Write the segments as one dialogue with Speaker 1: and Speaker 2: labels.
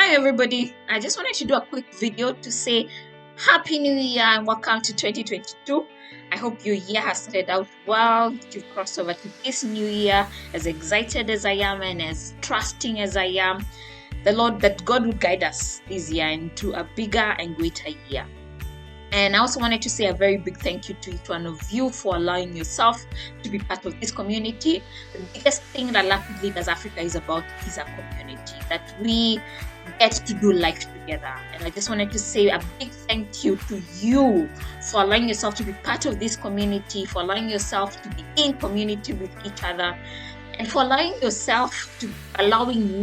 Speaker 1: Hi everybody, I just wanted to do a quick video to say Happy New Year and welcome to 2022. I hope your year has started out well, you've crossed over to this new year as excited as I am and as trusting as I am. That God will guide us this year into a bigger and greater year. And I also wanted to say a very big thank you to each one of you for allowing yourself to be part of this community. The biggest thing that Lapid Leaders Africa is about is a community, that we get to do life together. And I just wanted to say a big thank you to you for allowing yourself to be part of this community, for allowing yourself to be in community with each other, and for allowing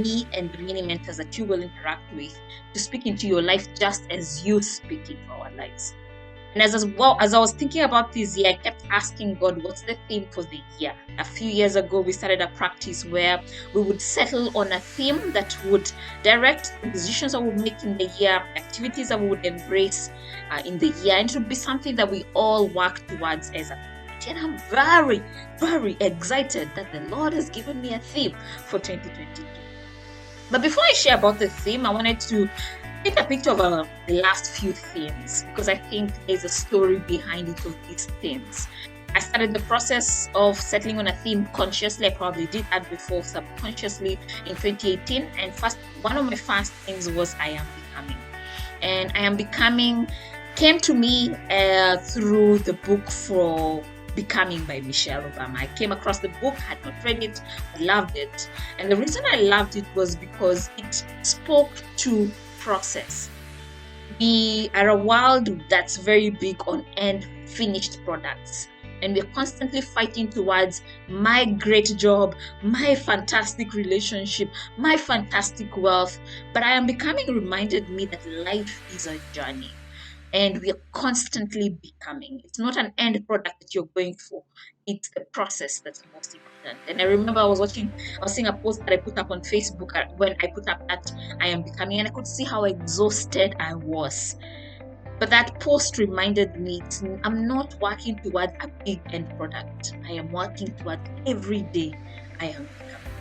Speaker 1: me and the many mentors that you will interact with to speak into your life just as you speak into our lives. And as I was thinking about this year, I kept asking God, what's the theme for the year? A few years ago, we started a practice where we would settle on a theme that would direct the decisions that we would make in the year, activities that we would embrace in the year, and it would be something that we all work towards as a community. And I'm very, very excited that the Lord has given me a theme for 2022. But before I share about the theme, I wanted to take a picture of the last few themes, because I think there's a story behind each of these themes. I started the process of settling on a theme consciously. I probably did that before subconsciously in 2018. And one of my first themes was I Am Becoming. And I Am Becoming came to me through the book for Becoming by Michelle Obama. I came across the book, had not read it, I loved it. And the reason I loved it was because it spoke to process. We are a world that's very big on end finished products, and we're constantly fighting towards my great job, my fantastic relationship, my fantastic wealth. But I Am Becoming reminded me that life is a journey, and we are constantly becoming. It's not an end product that you're going for, it's the process that's most important. And I remember I was seeing a post that I put up on Facebook when I put up that I am becoming, and I could see how exhausted I was. But that post reminded me I'm not working towards a big end product. I am working towards every day I am becoming.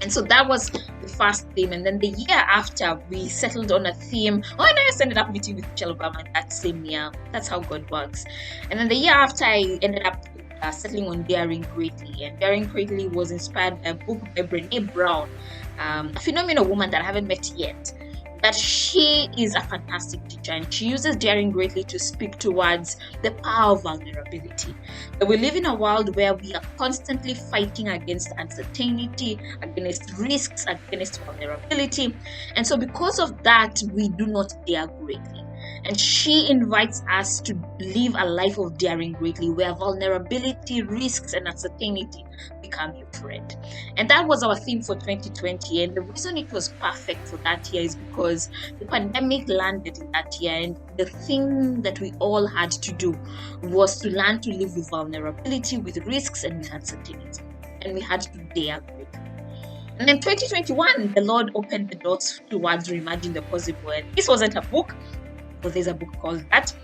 Speaker 1: And so that was the first theme. And then the year after, we settled on a theme. Oh, and I just ended up meeting with Michelle Obama that same year. That's how God works. And then the year after, I ended up settling on Daring Greatly. And Daring Greatly was inspired by a book by Brené Brown, a phenomenal woman that I haven't met yet. But she is a fantastic teacher, and she uses Daring Greatly to speak towards the power of vulnerability. That we live in a world where we are constantly fighting against uncertainty, against risks, against vulnerability. And so because of that, we do not dare greatly. And she invites us to live a life of daring greatly, where vulnerability, risks, and uncertainty become your friend. And that was our theme for 2020. And the reason it was perfect for that year is because the pandemic landed in that year. And the thing that we all had to do was to learn to live with vulnerability, with risks, and with uncertainty. And we had to dare greatly. And then 2021, the Lord opened the doors towards Reimagine the Possible. And this wasn't a book, but there's a book called that.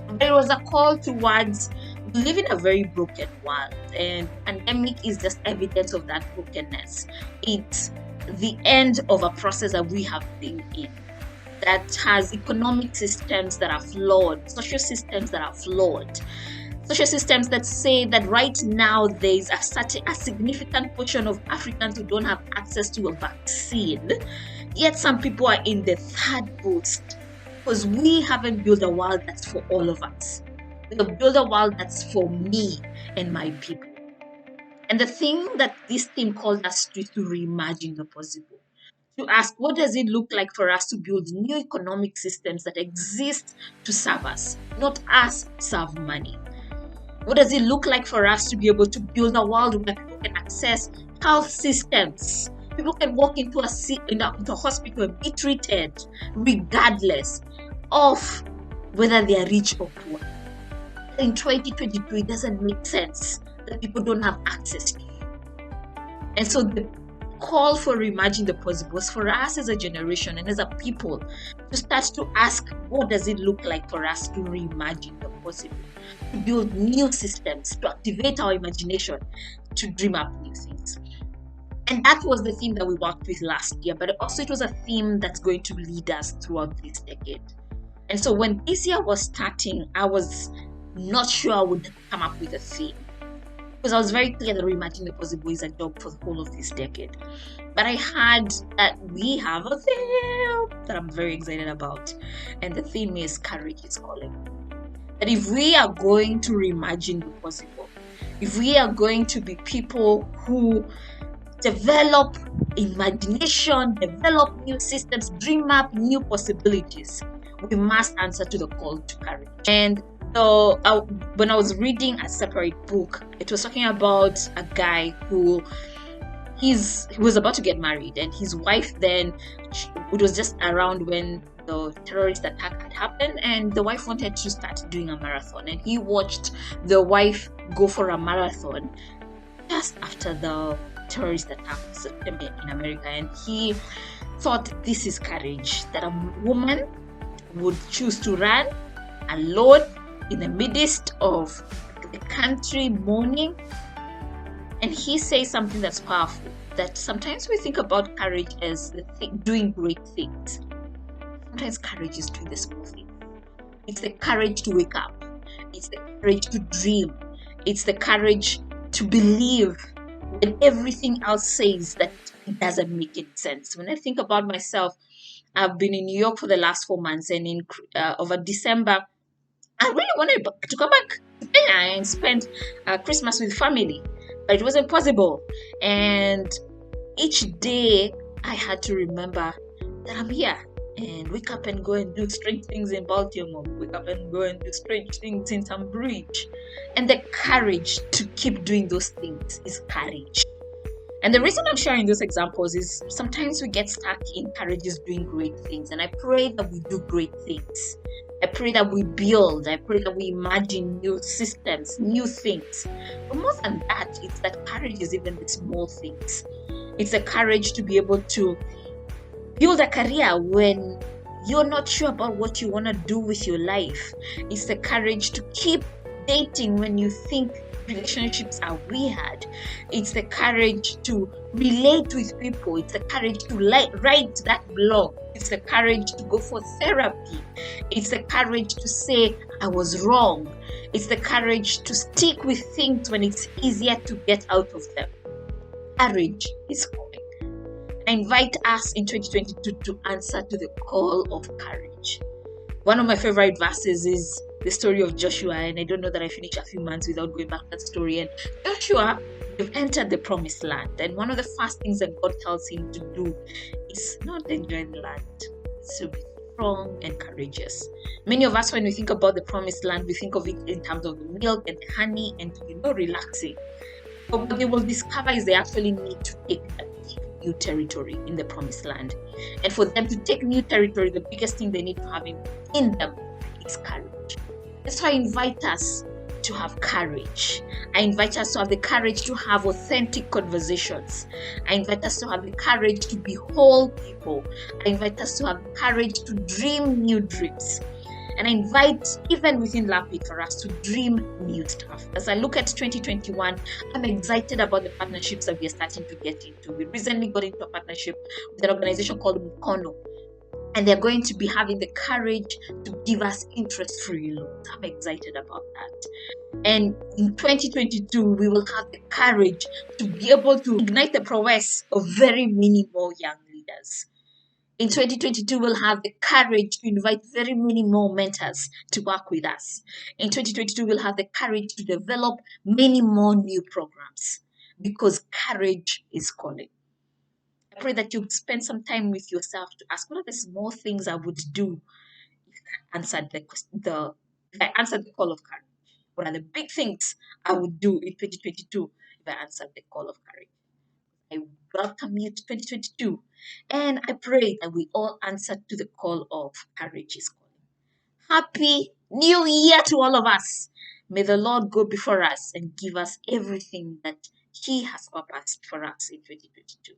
Speaker 1: But it was a call towards living a very broken world, and pandemic is just evidence of that brokenness. It's the end of a process that we have been in, that has economic systems that are flawed, social systems that are flawed, social systems that say that right now there is a significant portion of Africans who don't have access to a vaccine, yet some people are in the third boost. Because we haven't built a world that's for all of us. We have built a world that's for me and my people. And the thing that this theme called us to is to reimagine the possible. To ask, what does it look like for us to build new economic systems that exist to serve us, not us serve money? What does it look like for us to be able to build a world where people can access health systems? People can walk into a hospital and be treated regardless of whether they are rich or poor. In 2022, it doesn't make sense that people don't have access to you. And so the call for Reimagine the Possible was for us as a generation and as a people to start to ask, what does it look like for us to reimagine the possible? To build new systems, to activate our imagination, to dream up new things. And that was the theme that we worked with last year, but also it was a theme that's going to lead us throughout this decade. And so when this year was starting, I was not sure I would come up with a theme, because I was very clear that Reimagine the Possible is a job for the whole of this decade. But I had that we have a theme that I'm very excited about, and the theme is Courage is Calling. That if we are going to reimagine the possible, if we are going to be people who develop imagination, develop new systems, dream up new possibilities, we must answer to the call to courage. And so when I was reading a separate book, it was talking about a guy who he was about to get married, and his wife then, it was just around when the terrorist attack had happened, and the wife wanted to start doing a marathon, and he watched the wife go for a marathon just after the terrorist attack in America, and he thought, this is courage, that a woman would choose to run alone in the midst of the country mourning. And he says something that's powerful, that sometimes we think about courage as doing great things. Sometimes courage is doing the small things. It's the courage to wake up. It's the courage to dream. It's the courage to believe when everything else says that it doesn't make any sense. When I think about myself, I've been in New York for the last 4 months, and in over December, I really wanted to go back to Kenya and spend Christmas with family, but it wasn't possible. And each day I had to remember that I'm here, and wake up and go and do strange things in Baltimore, wake up and go and do strange things in Tunbridge. And the courage to keep doing those things is courage. And the reason I'm sharing those examples is sometimes we get stuck in courage is doing great things. And I pray that we do great things. I pray that we build. I pray that we imagine new systems, new things. But more than that, it's that courage is even the small things. It's the courage to be able to build a career when you're not sure about what you want to do with your life. It's the courage to keep dating when you think relationships are weird. It's the courage to relate with people. It's the courage to write that blog. It's the courage to go for therapy. It's the courage to say, I was wrong. It's the courage to stick with things when it's easier to get out of them. Courage is calling. I invite us in 2022 to answer to the call of courage. One of my favorite verses is the story of Joshua, and I don't know that I finished a few months without going back to that story. And Joshua, you've entered the promised land, and one of the first things that God tells him to do is not enjoy the land, it's to be strong and courageous. Many of us, when we think about the promised land, we think of it in terms of the milk and the honey and relaxing. But what they will discover is they actually need to take new territory in the promised land. And for them to take new territory, the biggest thing they need to have in them is courage. That's why I invite us to have courage. I invite us to have the courage to have authentic conversations. I invite us to have the courage to be whole people. I invite us to have the courage to dream new dreams. And I invite, even within Lapid, for us to dream new stuff. As I look at 2021, I'm excited about the partnerships that we are starting to get into. We recently got into a partnership with an organization called Mukono, and they're going to be having the courage to give us interest-free loans. I'm excited about that. And in 2022, we will have the courage to be able to ignite the prowess of very many more young leaders. In 2022, we'll have the courage to invite very many more mentors to work with us. In 2022, we'll have the courage to develop many more new programs, because courage is calling. I pray that you spend some time with yourself to ask, what are the small things I would do if I answered the call of courage? What are the big things I would do in 2022 if I answered the call of courage? I welcome you to 2022, and I pray that we all answer to the call of courage is calling. Happy New Year to all of us. May the Lord go before us and give us everything that He has purposed for us in 2022.